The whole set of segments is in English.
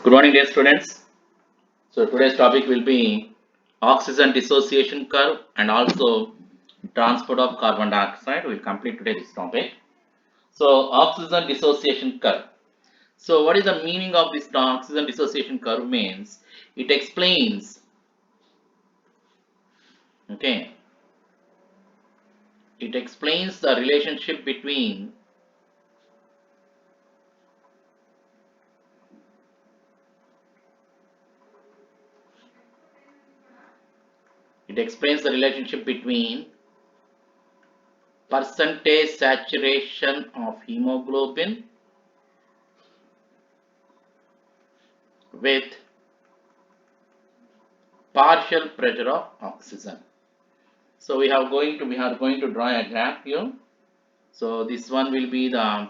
Good morning, dear students. So today's topic will be oxygen dissociation curve and also transport of carbon dioxide. We'll complete today this topic. So oxygen dissociation curve. So what is the meaning of this oxygen dissociation curve means? It explains, okay, it explains the relationship between percentage saturation of hemoglobin with partial pressure of oxygen. So we are going to draw a graph here. So this one will be the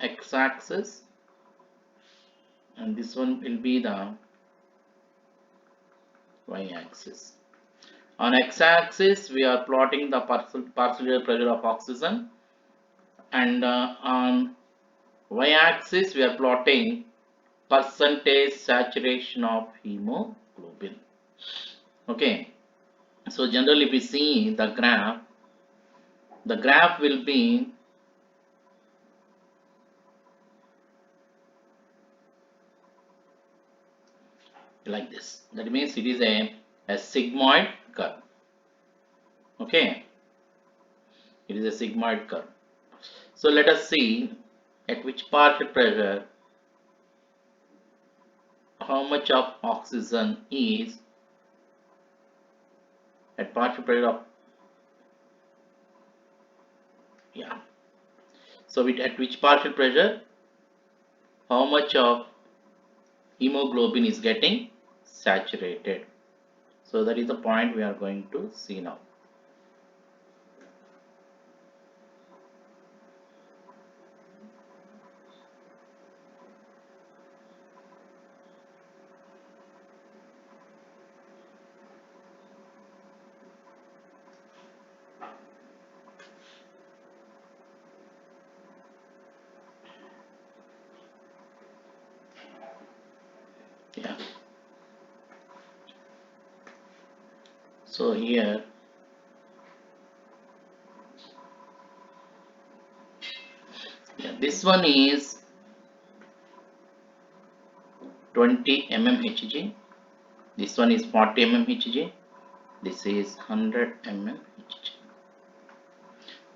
x-axis and this one will be the y-axis. On x-axis we are plotting the partial pressure of oxygen, and on y-axis we are plotting percentage saturation of hemoglobin. Okay, so generally we see the graph will be like this. That means it is a sigmoid curve. Okay, it is a sigmoid curve. So let us see at which partial pressure how much of oxygen is at partial pressure of so at which partial pressure how much of hemoglobin is getting saturated. So that is the point we are going to see now. Yeah. So here this one is 20 mmHg, this one is 40 mmHg, this is 100 mmHg.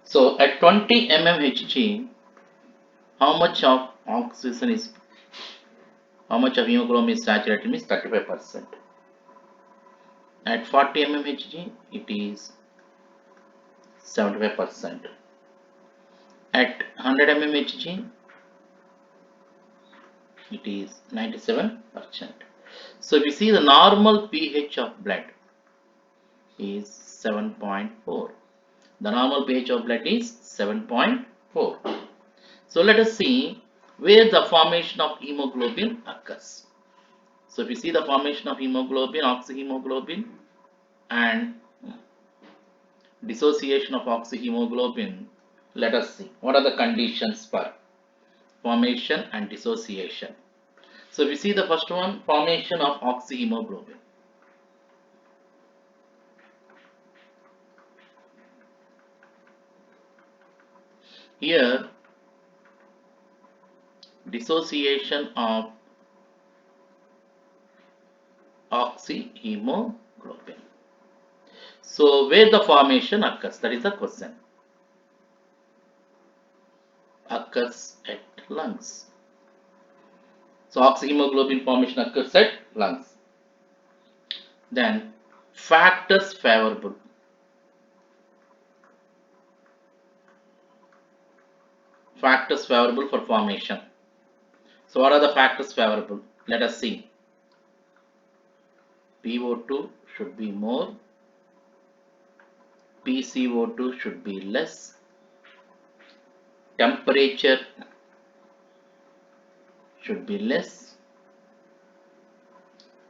So at 20 mmHg, how much of hemoglobin is saturated means 35%. At 40 mmHg, it is 75%. At 100 mmHg, it is 97%. So if you see the normal pH of blood is 7.4. The normal pH of blood is 7.4. So let us see where the formation of hemoglobin occurs. So if you see the formation of hemoglobin, oxyhemoglobin, and dissociation of oxyhemoglobin, let us see what are the conditions for formation and dissociation. So if you see the first one, formation of oxyhemoglobin. Here dissociation of oxyhemoglobin. So where the formation occurs, that is the question. Occurs at lungs. So oxyhemoglobin formation occurs at lungs. Then factors favorable. Factors favorable for formation. So what are the factors favorable? Let us see. PO2 should be more, PCO2 should be less, temperature should be less,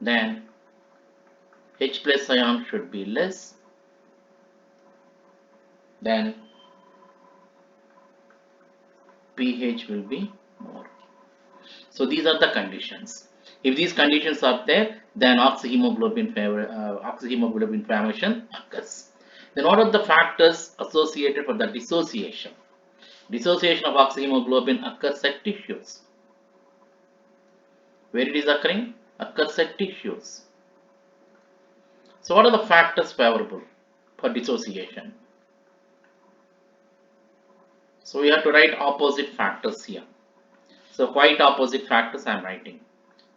then H plus ion should be less, then pH will be more. So these are the conditions. If these conditions are there, then oxyhemoglobin formation occurs. Then what are the factors associated for the dissociation? Dissociation of oxyhemoglobin occurs at tissues. Where it is occurring? Occurs at tissues. So what are the factors favorable for dissociation? So we have to write opposite factors here. So quite opposite factors I am writing.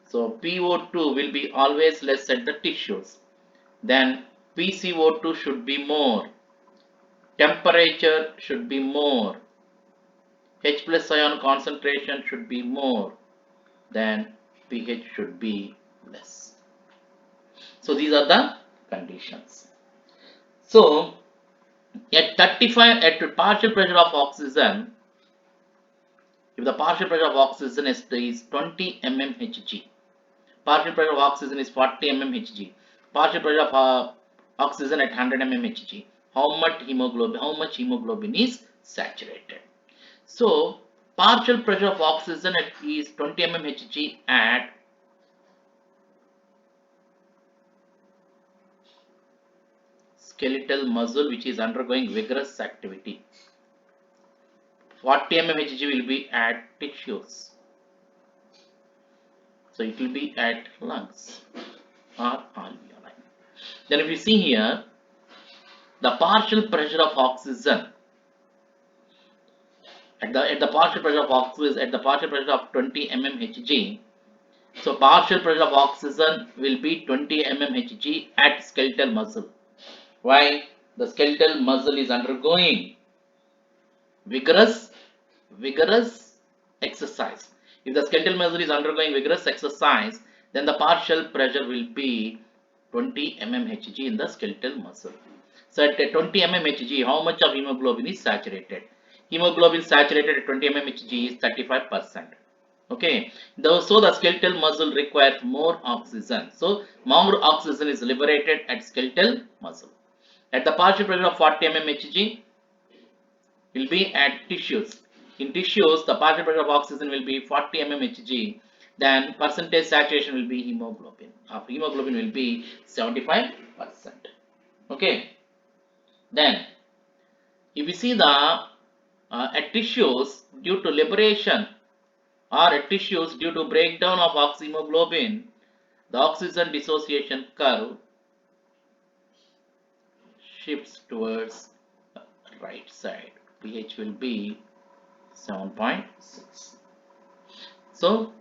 So PO2 will be always less at the tissues. Then PCO2 should be more. Temperature should be more. H plus ion concentration should be more. Then pH should be less. So these are the conditions. So at 35 at partial pressure of oxygen, if the partial pressure of oxygen is 20 mmHg, partial pressure of oxygen is 40 mmHg, partial pressure of oxygen at 100 mmHg, how much hemoglobin is saturated? So partial pressure of oxygen is 20 mmHg at skeletal muscle which is undergoing vigorous activity. 40 mmHg will be at tissues. So it will be at lungs or alveoli. Then if you see here, the partial pressure of oxygen at the partial pressure of oxygen at the partial pressure of 20 mmHg. So partial pressure of oxygen will be 20 mmHg at skeletal muscle. Why? The skeletal muscle is undergoing vigorous exercise. If the skeletal muscle is undergoing vigorous exercise, then the partial pressure will be 20 mmHg in the skeletal muscle. So at 20 mmHg, how much of hemoglobin is saturated? Hemoglobin saturated at 20 mmHg is 35%. Okay, so the skeletal muscle requires more oxygen. So more oxygen is liberated at skeletal muscle. At the partial pressure of 40 mmHg will be at tissues. In tissues, the partial pressure of oxygen will be 40 mmHg. Then percentage saturation will be hemoglobin. Of hemoglobin will be 75%. Okay. Then, if you see the at tissues due to liberation or at tissues due to breakdown of oxyhemoglobin, the oxygen dissociation curve shifts towards right side. pH will be 7.6. So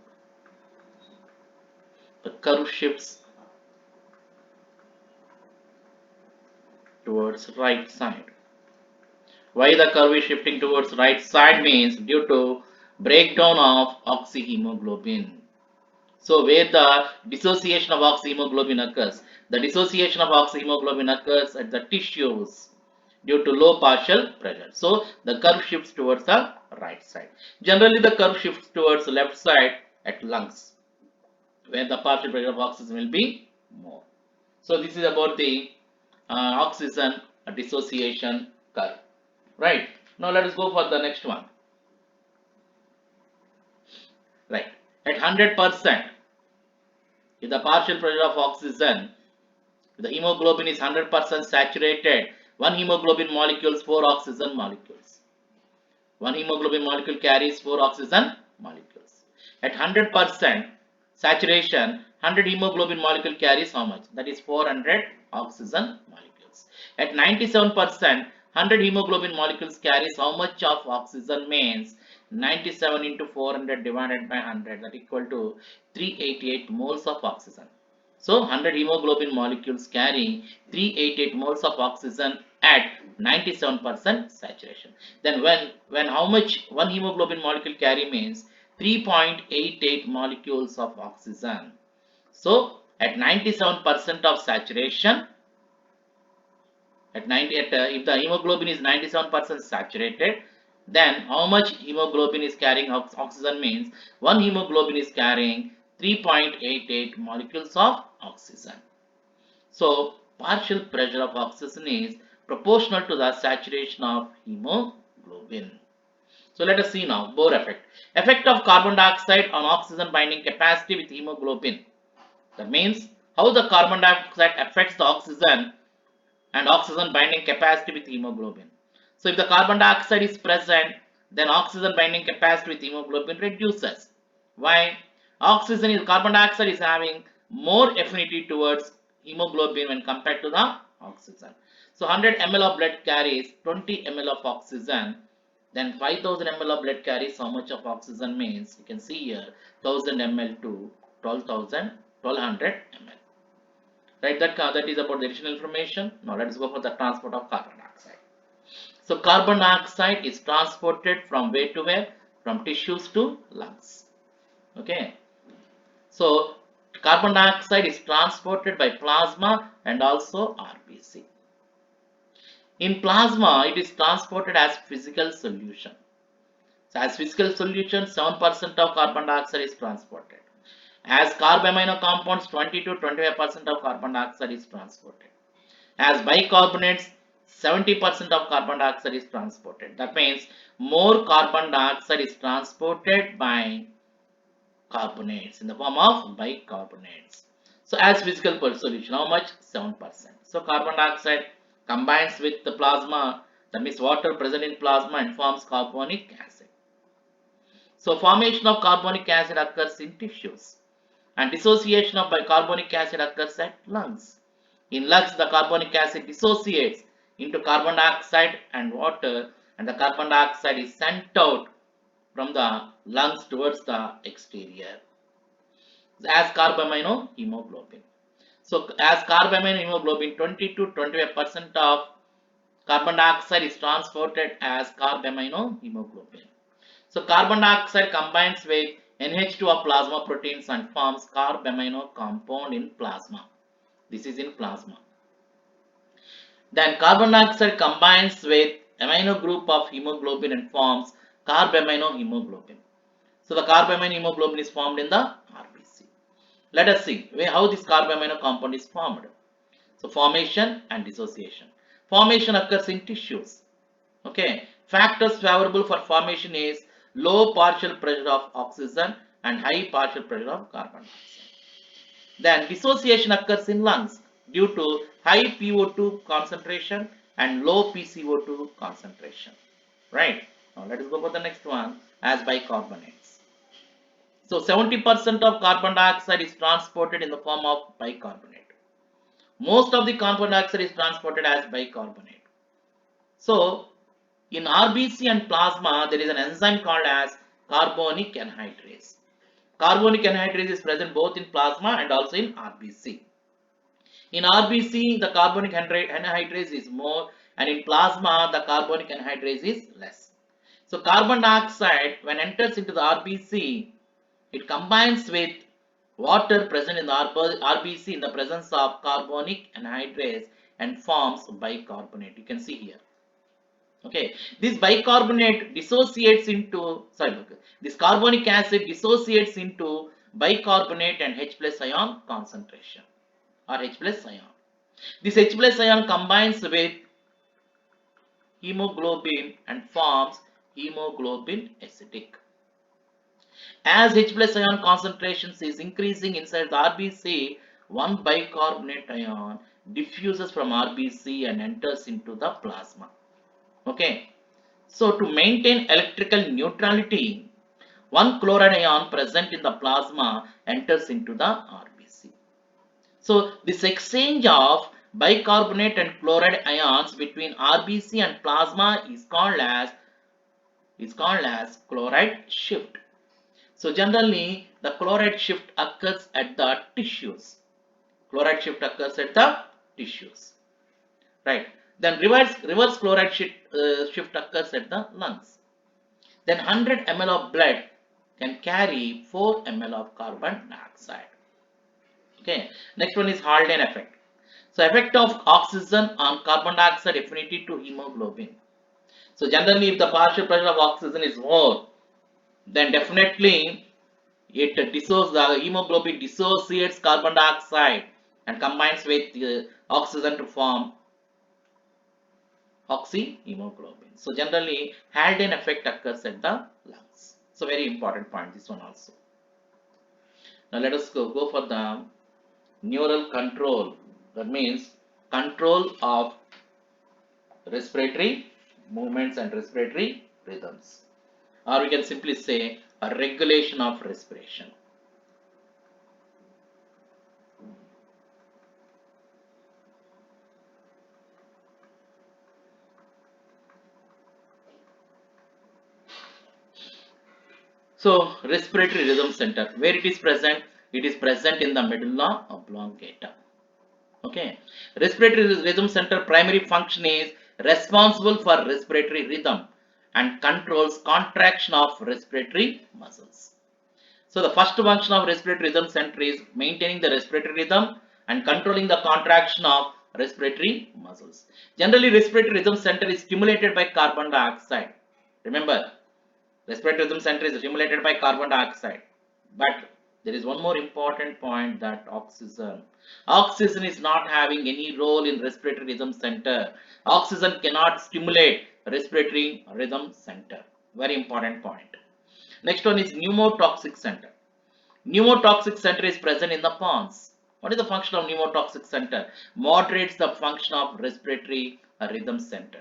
the curve shifts towards right side. Why the curve is shifting towards right side means due to breakdown of oxyhemoglobin. So where the dissociation of oxyhemoglobin occurs, the dissociation of oxyhemoglobin occurs at the tissues due to low partial pressure. So the curve shifts towards the right side. Generally the curve shifts towards the left side at lungs, where the partial pressure of oxygen will be more. So this is about the oxygen dissociation curve. Right. Now let us go for the next one. Right. At 100%, if the partial pressure of oxygen, the hemoglobin is 100% saturated, one hemoglobin molecules 4 oxygen molecules. One hemoglobin molecule carries 4 oxygen molecules. At 100% saturation, 100 hemoglobin molecule carries how much? That is 400 oxygen molecules. At 97%, 100 hemoglobin molecules carries how much of oxygen means 97 into 400 divided by 100, that equal to 388 moles of oxygen. So 100 hemoglobin molecules carrying 388 moles of oxygen at 97% saturation. Then when how much one hemoglobin molecule carry means 3.88 molecules of oxygen. So at 97% of saturation, if the hemoglobin is 97% saturated, then how much hemoglobin is carrying oxygen means one hemoglobin is carrying 3.88 molecules of oxygen. So partial pressure of oxygen is proportional to the saturation of hemoglobin. So let us see now Bohr effect. Effect of carbon dioxide on oxygen binding capacity with hemoglobin. That means how the carbon dioxide affects the oxygen and oxygen binding capacity with hemoglobin. So if the carbon dioxide is present, then oxygen binding capacity with hemoglobin reduces. Why? Carbon dioxide is having more affinity towards hemoglobin when compared to the oxygen. So 100 ml of blood carries 20 ml of oxygen. Then 5000 ml of blood carries how much of oxygen means you can see here 1000 ml to 1200 ml. Right, that is about the additional information. Now let us go for the transport of carbon dioxide. So carbon dioxide is transported from where to where? From tissues to lungs. Okay. So carbon dioxide is transported by plasma and also RBC. In plasma, it is transported as physical solution. So as physical solution, 7% of carbon dioxide is transported. As carb-amino compounds, 20 to 25% of carbon dioxide is transported. As bicarbonates, 70% of carbon dioxide is transported. That means more carbon dioxide is transported by carbonates in the form of bicarbonates. So as physical solution, how much? 7%. So carbon dioxide combines with the plasma, that means water present in plasma, and forms carbonic acid. So formation of carbonic acid occurs in tissues and dissociation of bicarbonic acid occurs at lungs. In lungs, the carbonic acid dissociates into carbon dioxide and water, and the carbon dioxide is sent out from the lungs towards the exterior as carbamino hemoglobin. So, as carbamino hemoglobin, 20 to 25% of carbon dioxide is transported as carbamino hemoglobin. So, carbon dioxide combines with NH2 of plasma proteins and forms carbamino compound in plasma. This is in plasma. Then carbon dioxide combines with amino group of hemoglobin and forms carbamino hemoglobin. So the carbamino hemoglobin is formed in the RBC. Let us see how this carbamino compound is formed. So formation and dissociation. Formation occurs in tissues. Okay. Factors favorable for formation is low partial pressure of oxygen and high partial pressure of carbon dioxide. Then dissociation occurs in lungs due to high PO2 concentration and low PCO2 concentration. Right. Now let us go for the next one as bicarbonates. So 70% of carbon dioxide is transported in the form of bicarbonate. Most of the carbon dioxide is transported as bicarbonate. So in RBC and plasma, there is an enzyme called as carbonic anhydrase. Carbonic anhydrase is present both in plasma and also in RBC. In RBC, the carbonic anhydrase is more, and in plasma, the carbonic anhydrase is less. So carbon dioxide, when enters into the RBC, it combines with water present in the RBC in the presence of carbonic anhydrase and forms bicarbonate. You can see here. Okay, this bicarbonate dissociates into, this carbonic acid dissociates into bicarbonate and H plus ion concentration or H plus ion. This H plus ion combines with hemoglobin and forms hemoglobin acidic. As H plus ion concentrations is increasing inside the RBC, one bicarbonate ion diffuses from RBC and enters into the plasma. Okay, so to maintain electrical neutrality, one chloride ion present in the plasma enters into the RBC. So this exchange of bicarbonate and chloride ions between RBC and plasma is called as chloride shift. So generally the chloride shift occurs at the tissues. Chloride shift occurs at the tissues. Right. Then reverse chloride shift occurs at the lungs. Then 100 ml of blood can carry 4 ml of carbon dioxide. Okay. Next one is Haldane effect. So effect of oxygen on carbon dioxide affinity to hemoglobin. So generally if the partial pressure of oxygen is more, then definitely the hemoglobin dissociates carbon dioxide and combines with oxygen to form oxyhemoglobin. So generally, Haldane effect occurs at the lungs. So very important point, this one also. Now let us go for the neural control. That means control of respiratory movements and respiratory rhythms. Or we can simply say a regulation of respiration. So respiratory rhythm center, where it is present? It is present in the medulla oblongata. Okay. Respiratory rhythm center primary function is responsible for respiratory rhythm and controls contraction of respiratory muscles. So the first function of respiratory rhythm center is maintaining the respiratory rhythm and controlling the contraction of respiratory muscles. Generally, respiratory rhythm center is stimulated by carbon dioxide. Remember, respiratory rhythm center is stimulated by carbon dioxide. But there is one more important point, that oxygen. Oxygen is not having any role in respiratory rhythm center. Oxygen cannot stimulate respiratory rhythm center. Very important point. Next one is pneumotoxic center. Pneumotoxic center is present in the pons. What is the function of pneumotoxic center? Moderates the function of respiratory rhythm center.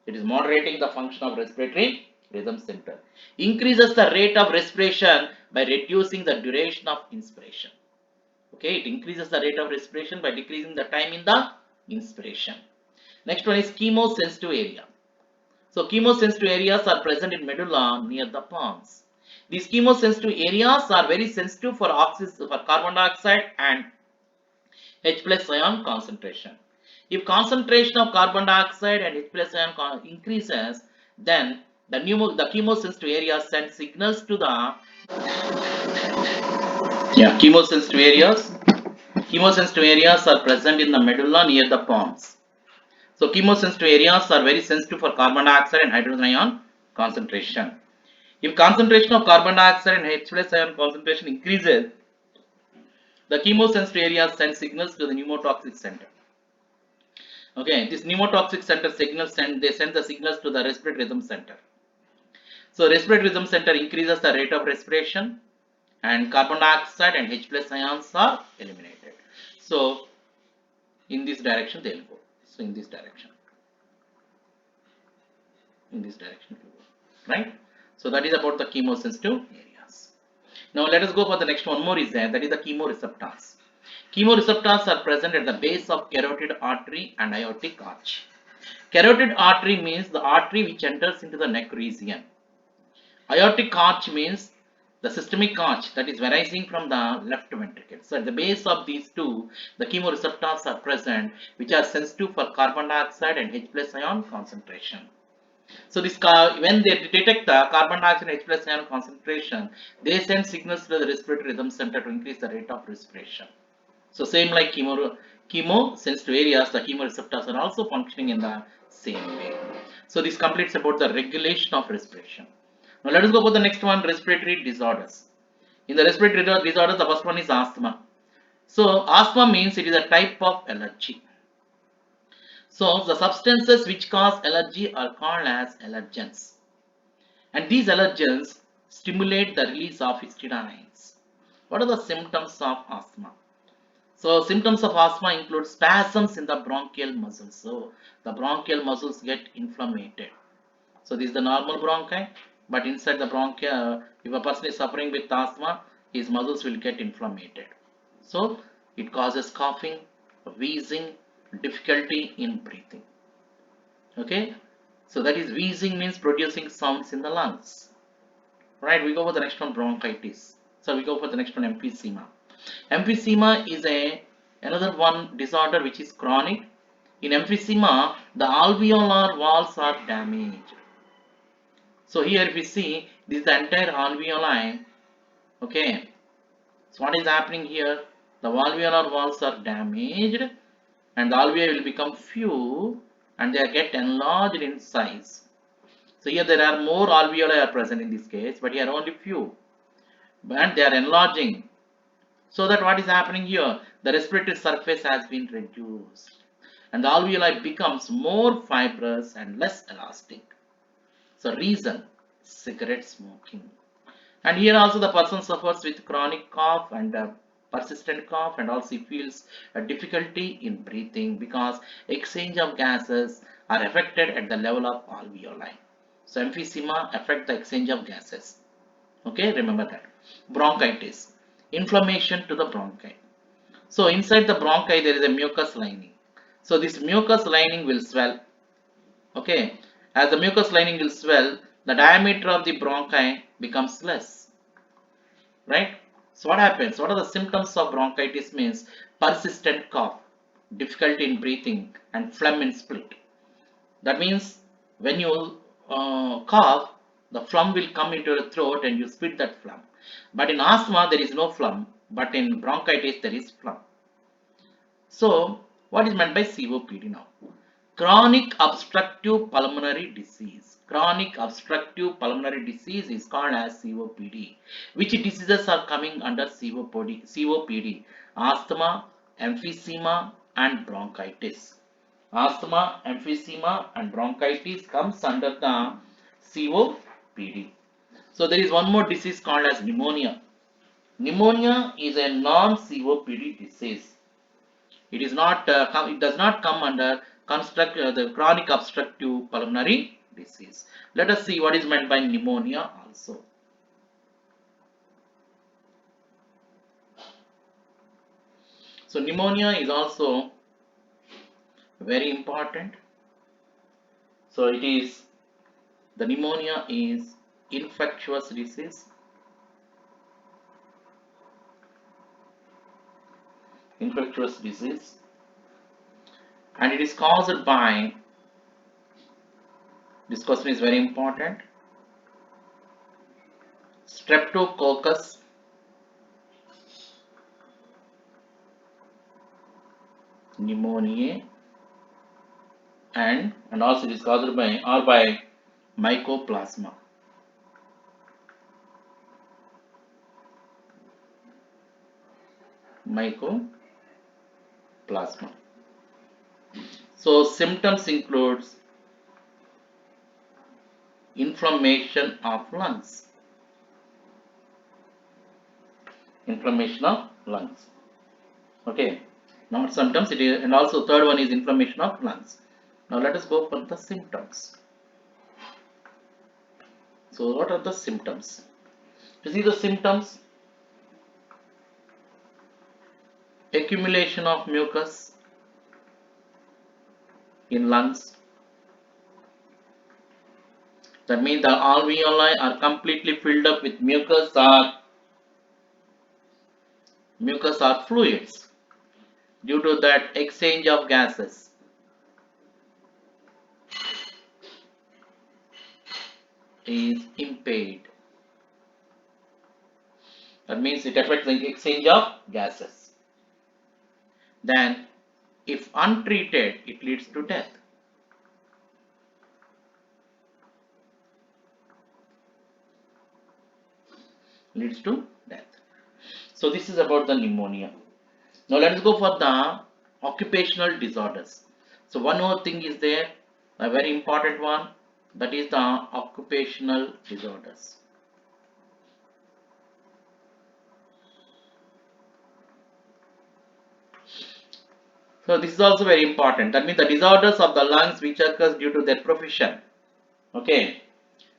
It is moderating the function of respiratory rhythm center. Increases the rate of respiration by reducing the duration of inspiration. Okay, it increases the rate of respiration by decreasing the time in the inspiration. Next one is chemosensitive area. So chemosensitive areas are present in medulla near the pons. These chemosensitive areas are very sensitive for carbon dioxide and H plus ion concentration. If concentration of carbon dioxide and H plus ion increases, then the chemosensitive areas send signals to the chemosensitive areas. Chemosensitive areas are present in the medulla near the pons. So chemosensitive areas are very sensitive for carbon dioxide and hydrogen ion concentration. If concentration of carbon dioxide and H plus ion concentration increases, the chemosensitive areas send signals to the pneumotoxic center. Okay, this pneumotoxic center signals send the signals to the respiratory rhythm center. So respiratory rhythm center increases the rate of respiration and carbon dioxide and H plus ions are eliminated. So in this direction they will go. So in this direction right? So that is about the chemosensitive areas. Now let us go for the next one more is there, that is the chemoreceptors. Chemoreceptors are present at the base of carotid artery and aortic arch. Carotid artery means the artery which enters into the neck region. Aortic arch means the systemic arch that is arising from the left ventricle. So at the base of these two, the chemoreceptors are present, which are sensitive for carbon dioxide and H plus ion concentration. So this when they detect the carbon dioxide and H plus ion concentration, they send signals to the respiratory rhythm center to increase the rate of respiration. So same like chemosensitive areas, the chemoreceptors are also functioning in the same way. So this completes about the regulation of respiration. Now let us go for the next one, respiratory disorders. In the respiratory disorders, the first one is asthma. So asthma means it is a type of allergy. So the substances which cause allergy are called as allergens. And these allergens stimulate the release of histidines. What are the symptoms of asthma? So symptoms of asthma include spasms in the bronchial muscles. So the bronchial muscles get inflamed. So this is the normal bronchi, but inside the bronchi, if a person is suffering with asthma, his muscles will get inflamed. So it causes coughing, wheezing, difficulty in breathing. Okay, so that is wheezing means producing sounds in the lungs. Right, we go for the next one, bronchitis. So we go for the next one, emphysema. Emphysema is another one disorder which is chronic. In emphysema, the alveolar walls are damaged. So here if we see, this is the entire alveoli. Okay. So what is happening here? The alveolar walls are damaged and the alveoli will become few and they get enlarged in size. So here there are more alveoli are present in this case, but here only few. And they are enlarging. So that what is happening here? The respiratory surface has been reduced. and the alveoli becomes more fibrous and less elastic. So reason, cigarette smoking. And here also the person suffers with chronic cough and persistent cough, and also he feels a difficulty in breathing because exchange of gases are affected at the level of alveoli. So emphysema affect the exchange of gases. Okay, remember that. Bronchitis, inflammation to the bronchi. So inside the bronchi there is a mucus lining. So this mucus lining will swell. Okay, as the mucus lining will swell, the diameter of the bronchi becomes less, right? So what happens? What are the symptoms of bronchitis? Means persistent cough, difficulty in breathing, and phlegm in split. That means when you cough, the phlegm will come into your throat and you spit that phlegm. But in asthma there is no phlegm, but in bronchitis there is phlegm. So what is meant by COPD now? Chronic obstructive pulmonary disease. Chronic obstructive pulmonary disease is called as COPD. Which diseases are coming under COPD? COPD, asthma, emphysema, and bronchitis. Asthma, emphysema, and bronchitis comes under the COPD. So there is one more disease called as pneumonia. Pneumonia is a non-COPD disease. It is not. It does not come under the chronic obstructive pulmonary disease. Let us see what is meant by pneumonia also. So pneumonia is also very important. So it is, the pneumonia is infectious disease. Infectious disease, and it is caused by, this question is very important, Streptococcus pneumoniae, and also it is caused by mycoplasma. Mycoplasma. So symptoms includes inflammation of lungs. Inflammation of lungs. Okay. Not symptoms, it is, and also third one is inflammation of lungs. Now let us go for the symptoms. So what are the symptoms? You see the symptoms: accumulation of mucus in lungs. That means the alveoli are completely filled up with mucus or fluids. Due to that, exchange of gases. Is impaired. That means it affects the exchange of gases. Then, if untreated, it leads to death. Leads to death. So this is about the pneumonia. Now let us go for the occupational disorders. So one more thing is there, a very important one, that is the occupational disorders. So this is also very important. That means the disorders of the lungs which occurs due to their profession. Okay.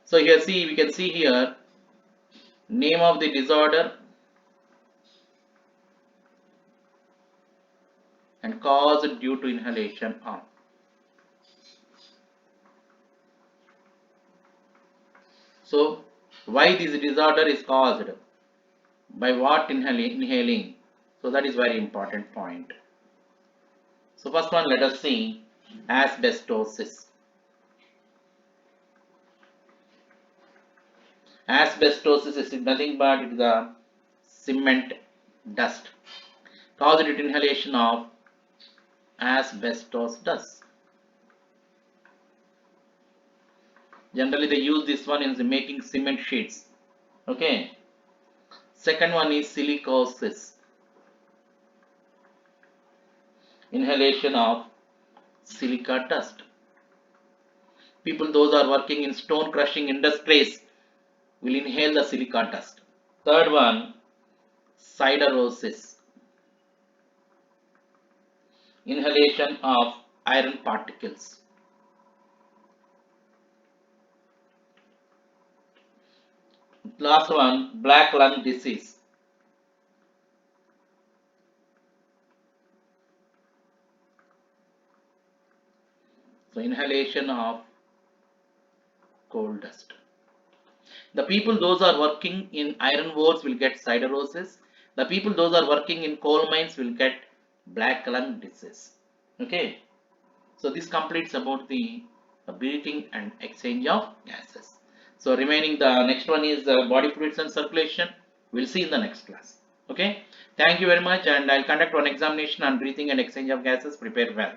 So here we can see here name of the disorder and cause due to inhalation of. So why this disorder is caused? By what inhaling? So that is very important point. So first one, let us see asbestosis. Asbestosis is nothing but it is a cement dust caused due to inhalation of asbestos dust. Generally they use this one in making cement sheets. Okay. Second one is silicosis. Inhalation of silica dust. People those are working in stone crushing industries will inhale the silica dust. Third one, siderosis, inhalation of iron particles. Last one, black lung disease. So inhalation of coal dust. The people those are working in iron ores will get siderosis. The people those are working in coal mines will get black lung disease. Okay. So this completes about the breathing and exchange of gases. So remaining the next one is body fluids and circulation. We'll see in the next class. Okay. Thank you very much, and I'll conduct one examination on breathing and exchange of gases. Prepare well.